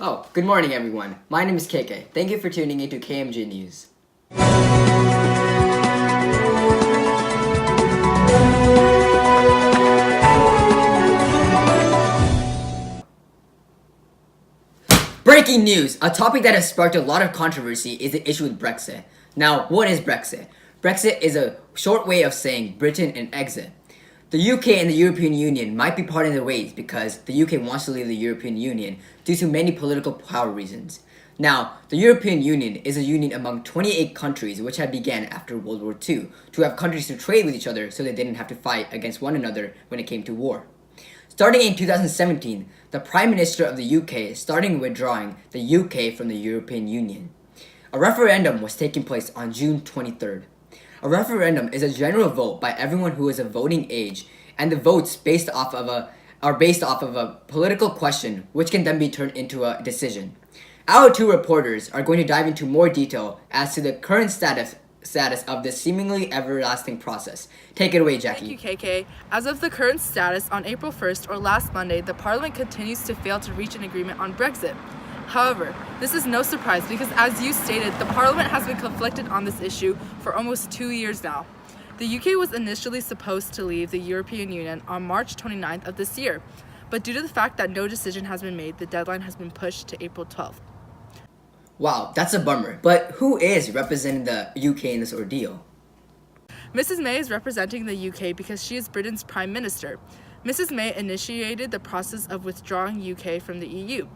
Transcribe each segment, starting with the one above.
Oh, good morning everyone. My name is KK. Thank you for tuning into KMG News. Breaking news! A topic that has sparked a lot of controversy is the issue with Brexit. Now, what is Brexit? Brexit is a short way of saying Britain and exit. The UK and the European Union might be parting their ways because the UK wants to leave the European Union due to many political power reasons. Now, the European Union is a union among 28 countries which had began after World War II to have countries to trade with each other so they didn't have to fight against one another when it came to war. Starting in 2017, the Prime Minister of the UK started withdrawing the UK from the European Union. A referendum was taking place on June 23rd. A referendum is a general vote by everyone who is of voting age, and the votes are based off of a political question which can then be turned into a decision. Our two reporters are going to dive into more detail as to the current status of this seemingly everlasting process. Take it away, Jackie. Thank you, KK. As of the current status, on April 1st or last Monday, the Parliament continues to fail to reach an agreement on Brexit. However, this is no surprise because, as you stated, the Parliament has been conflicted on this issue for almost 2 years now. The UK was initially supposed to leave the European Union on March 29th of this year, but due to the fact that no decision has been made, the deadline has been pushed to April 12th. Wow, that's a bummer. But who is representing the UK in this ordeal? Mrs. May is representing the UK because she is Britain's Prime Minister. Mrs. May initiated the process of withdrawing UK from the EU.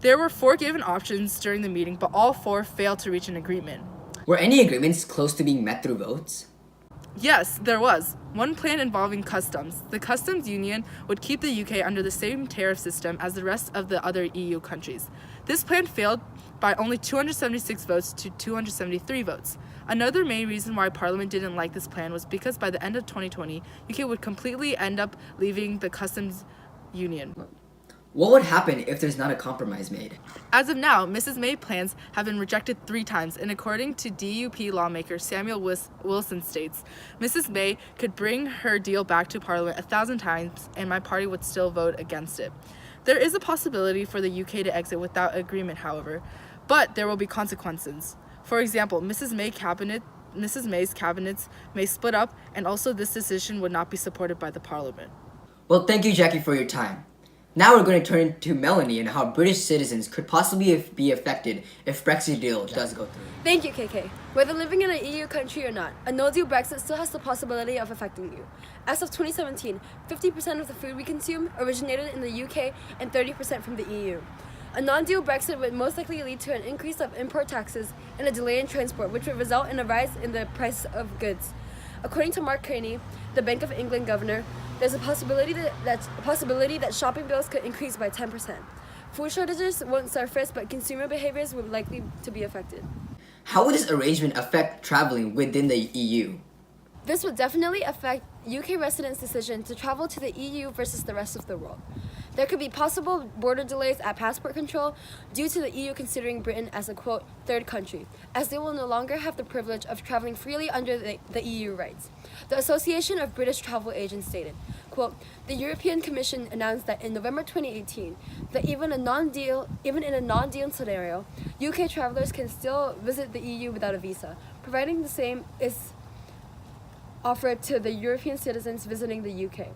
There were 4 given options during the meeting, but all 4 failed to reach an agreement. Were any agreements close to being met through votes? Yes, there was. One plan involving customs. The customs union would keep the UK under the same tariff system as the rest of the other EU countries. This plan failed by only 276 votes to 273 votes. Another main reason why Parliament didn't like this plan was because by the end of 2020, UK would completely end up leaving the customs union. What would happen if there's not a compromise made? As of now, Mrs. May's plans have been rejected 3 times, and according to DUP lawmaker Samuel Wilson states, Mrs. May could bring her deal back to Parliament 1,000 times, and my party would still vote against it. There is a possibility for the UK to exit without agreement, however, but there will be consequences. For example, Mrs. May's cabinets may split up, and also this decision would not be supported by the Parliament. Well, thank you, Jackie, for your time. Now we're going to turn to Melannie and how British citizens could possibly be affected if Brexit deal does go through. Thank you, KK. Whether living in an EU country or not, a no-deal Brexit still has the possibility of affecting you. As of 2017, 50% of the food we consume originated in the UK and 30% from the EU. A non-deal Brexit would most likely lead to an increase of import taxes and a delay in transport, which would result in a rise in the price of goods. According to Mark Carney, the Bank of England governor, there's a possibility that shopping bills could increase by 10%. Food shortages won't surface, but consumer behaviors would likely to be affected. How would this arrangement affect traveling within the EU? This would definitely affect UK residents' decision to travel to the EU versus the rest of the world. There could be possible border delays at passport control due to the EU considering Britain as a, quote, third country, as they will no longer have the privilege of traveling freely under the EU rights. The Association of British Travel Agents stated, quote, the European Commission announced that in November 2018, that even in a non-deal scenario, UK travelers can still visit the EU without a visa, providing the same is offered to the European citizens visiting the UK.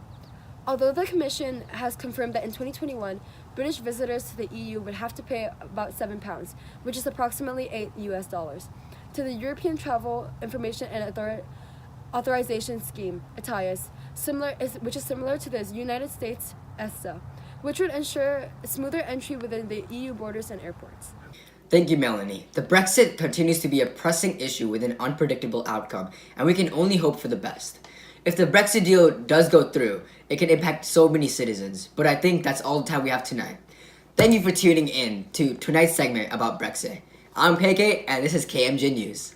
Although the Commission has confirmed that in 2021, British visitors to the EU would have to pay about £7, which is approximately $8 to the European Travel Information and Authorization Scheme, ETIAS, which is similar to the United States ESTA, which would ensure smoother entry within the EU borders and airports. Thank you, Melannie. The Brexit continues to be a pressing issue with an unpredictable outcome, and we can only hope for the best. If the Brexit deal does go through, it can impact so many citizens, but I think that's all the time we have tonight. Thank you for tuning in to tonight's segment about Brexit. I'm KK, and this is KMJ News.